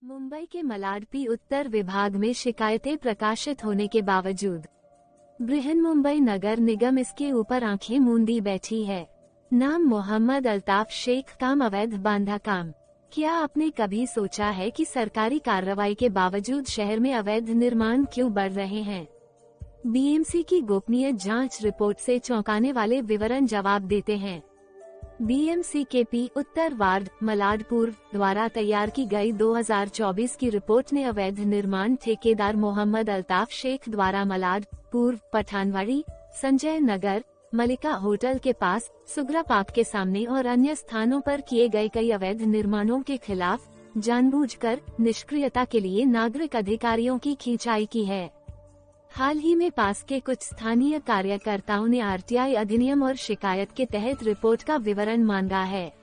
मुंबई के मलाड उत्तर विभाग में शिकायतें प्रकाशित होने के बावजूद बृहन्मुंबई नगर निगम इसके ऊपर आंखें मूंदी बैठी है। नाम मोहम्मद अल्ताफ शेख, काम अवैध बांधा काम। क्या आपने कभी सोचा है कि सरकारी कार्रवाई के बावजूद शहर में अवैध निर्माण क्यों बढ़ रहे हैं? बीएमसी की गोपनीय जांच रिपोर्ट से चौंकाने वाले विवरण जवाब देते हैं। बीएमसी के पी उत्तर वार्ड मलाड पूर्व द्वारा तैयार की गई 2024 की रिपोर्ट ने अवैध निर्माण ठेकेदार मोहम्मद अल्ताफ शेख द्वारा मलाड पूर्व, पठानवाड़ी, संजय नगर, मलिका होटल के पास, सुगरा पार्क के सामने और अन्य स्थानों पर किए गए कई अवैध निर्माणों के खिलाफ जानबूझकर निष्क्रियता के लिए नागरिक अधिकारियों की खींचाई की है। हाल ही में पास के कुछ स्थानीय कार्यकर्ताओं ने आरटीआई अधिनियम और शिकायत के तहत रिपोर्ट का विवरण मांगा है।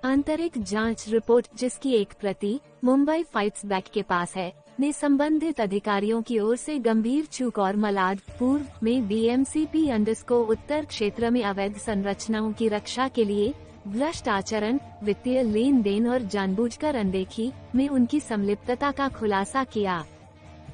आंतरिक जांच रिपोर्ट, जिसकी एक प्रति मुंबई फाइट्स बैक के पास है, ने संबंधित अधिकारियों की ओर से गंभीर चूक और मलाड पूर्व में बीएमसीपी उत्तर क्षेत्र में अवैध संरचनाओं की रक्षा के लिए भ्रष्ट आचरण, वित्तीय लेन देन और जानबूझकर अनदेखी में उनकी संलिप्तता का खुलासा किया।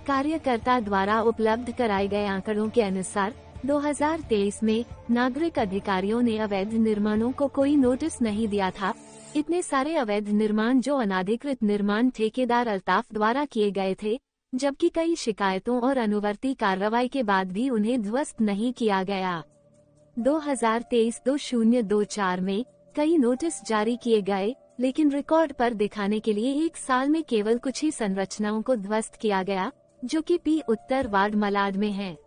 कार्यकर्ता द्वारा उपलब्ध कराए गए आंकड़ों के अनुसार 2023 में नागरिक अधिकारियों ने अवैध निर्माणों को कोई नोटिस नहीं दिया था। इतने सारे अवैध निर्माण जो अनाधिकृत निर्माण ठेकेदार अल्ताफ द्वारा किए गए थे, जबकि कई शिकायतों और अनुवर्ती कार्रवाई के बाद भी उन्हें ध्वस्त नहीं किया गया। 2023-2024 में कई नोटिस जारी किए गए, लेकिन रिकॉर्ड पर दिखाने के लिए एक साल में केवल कुछ ही संरचनाओं को ध्वस्त किया गया, जो कि पी उत्तर वार्ड मलाड में है।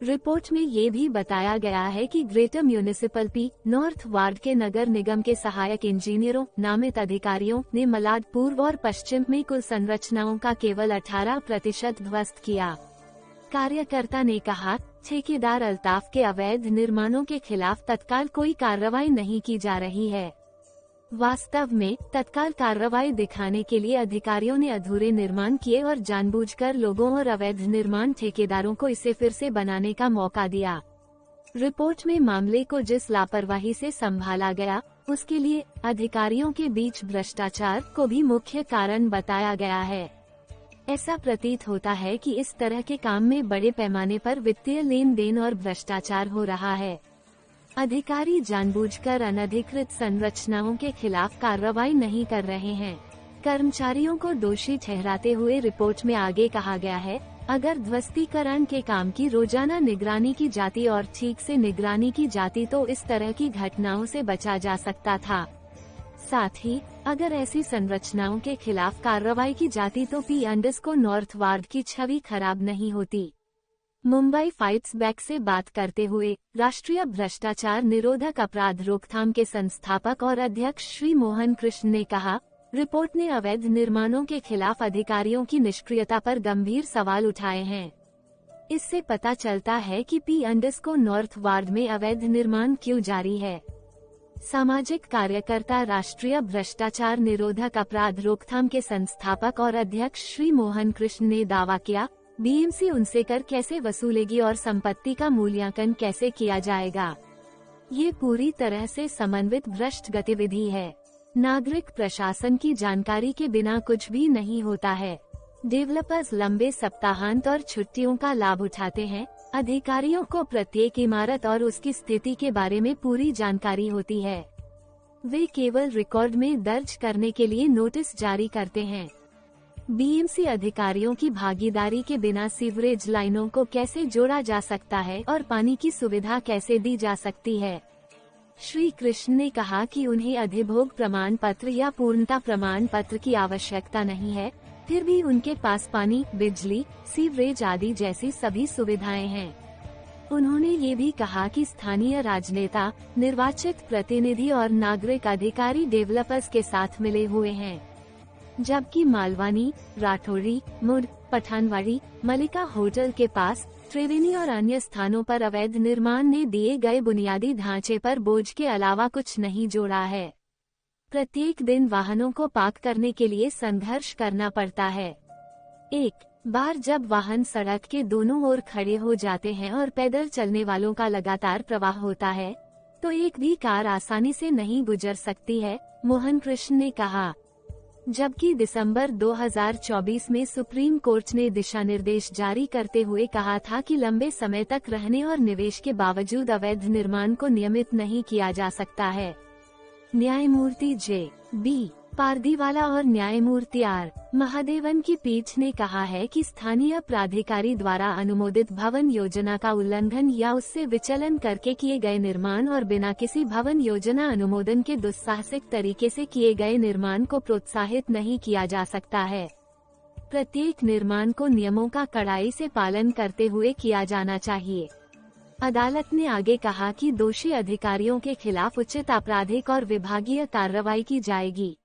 रिपोर्ट में ये भी बताया गया है कि greater municipal P north ward के नगर निगम के सहायक इंजीनियरों नामित अधिकारियों ने मलाड पूर्व और पश्चिम में कुल संरचनाओं का केवल 18% ध्वस्त किया। कार्यकर्ता ने कहा, ठेकेदार अल्ताफ के अवैध निर्माणों के खिलाफ तत्काल कोई कार्रवाई नहीं की जा रही है। वास्तव में तत्काल कार्रवाई दिखाने के लिए अधिकारियों ने अधूरे निर्माण किए और जानबूझकर लोगों और अवैध निर्माण ठेकेदारों को इसे फिर से बनाने का मौका दिया। रिपोर्ट में मामले को जिस लापरवाही से संभाला गया, उसके लिए अधिकारियों के बीच भ्रष्टाचार को भी मुख्य कारण बताया गया है। ऐसा प्रतीत होता है कि इस तरह के काम में बड़े पैमाने पर वित्तीय लेन देन और भ्रष्टाचार हो रहा है। अधिकारी जानबूझकर अनधिकृत संरचनाओं के खिलाफ कार्रवाई नहीं कर रहे हैं। कर्मचारियों को दोषी ठहराते हुए रिपोर्ट में आगे कहा गया है, अगर ध्वस्तीकरण के काम की रोजाना निगरानी की जाती और ठीक से निगरानी की जाती तो इस तरह की घटनाओं से बचा जा सकता था। साथ ही अगर ऐसी संरचनाओं के खिलाफ कार्रवाई की जाती तो पी नॉर्थ वार्ड की छवि खराब नहीं होती। मुंबई फाइट्स बैक से बात करते हुए राष्ट्रीय भ्रष्टाचार निरोधक अपराध रोकथाम के संस्थापक और अध्यक्ष श्री मोहन कृष्ण ने कहा, रिपोर्ट ने अवैध निर्माणों के खिलाफ अधिकारियों की निष्क्रियता पर गंभीर सवाल उठाए हैं। इससे पता चलता है कि पी नॉर्थ वार्ड में अवैध निर्माण क्यों जारी है। सामाजिक कार्यकर्ता राष्ट्रीय भ्रष्टाचार निरोधक अपराध रोकथाम के संस्थापक और अध्यक्ष श्री मोहन कृष्ण ने दावा किया, बीएमसी उनसे कर कैसे वसूलेगी और संपत्ति का मूल्यांकन कैसे किया जाएगा। ये पूरी तरह से समन्वित भ्रष्ट गतिविधि है। नागरिक प्रशासन की जानकारी के बिना कुछ भी नहीं होता है। डेवलपर्स लंबे सप्ताहांत और छुट्टियों का लाभ उठाते हैं। अधिकारियों को प्रत्येक इमारत और उसकी स्थिति के बारे में पूरी जानकारी होती है। वे केवल रिकॉर्ड में दर्ज करने के लिए नोटिस जारी करते हैं। बीएमसी अधिकारियों की भागीदारी के बिना सीवरेज लाइनों को कैसे जोड़ा जा सकता है और पानी की सुविधा कैसे दी जा सकती है। श्री कृष्ण ने कहा कि उन्हें अधिभोग प्रमाण पत्र या पूर्णता प्रमाण पत्र की आवश्यकता नहीं है, फिर भी उनके पास पानी, बिजली, सीवरेज आदि जैसी सभी सुविधाएं हैं। उन्होंने ये भी कहा कि स्थानीय राजनेता, निर्वाचित प्रतिनिधि और नागरिक अधिकारी डेवलपर्स के साथ मिले हुए हैं, जबकि मालवानी, राठौड़ी, मुड, पठानवाड़ी, मलिका होटल के पास, त्रिवेणी और अन्य स्थानों पर अवैध निर्माण ने दिए गए बुनियादी ढांचे पर बोझ के अलावा कुछ नहीं जोड़ा है। प्रत्येक दिन वाहनों को पार्क करने के लिए संघर्ष करना पड़ता है। एक बार जब वाहन सड़क के दोनों ओर खड़े हो जाते हैं और पैदल चलने वालों का लगातार प्रवाह होता है, तो एक भी कार आसानी से नहीं गुजर सकती है, मोहन कृष्ण ने कहा। जबकि दिसंबर 2024 में सुप्रीम कोर्ट ने दिशा निर्देश जारी करते हुए कहा था कि लंबे समय तक रहने और निवेश के बावजूद अवैध निर्माण को नियमित नहीं किया जा सकता है। न्यायमूर्ति जे.बी. पारदीवाला और न्यायमूर्ति आर. महादेवन की पीठ ने कहा है कि स्थानीय प्राधिकारी द्वारा अनुमोदित भवन योजना का उल्लंघन या उससे विचलन करके किए गए निर्माण और बिना किसी भवन योजना अनुमोदन के दुस्साहसिक तरीके से किए गए निर्माण को प्रोत्साहित नहीं किया जा सकता है। प्रत्येक निर्माण को नियमों का कड़ाई से पालन करते हुए किया जाना चाहिए। अदालत ने आगे कहा कि दोषी अधिकारियों के खिलाफ उचित आपराधिक और विभागीय कार्रवाई की जाएगी।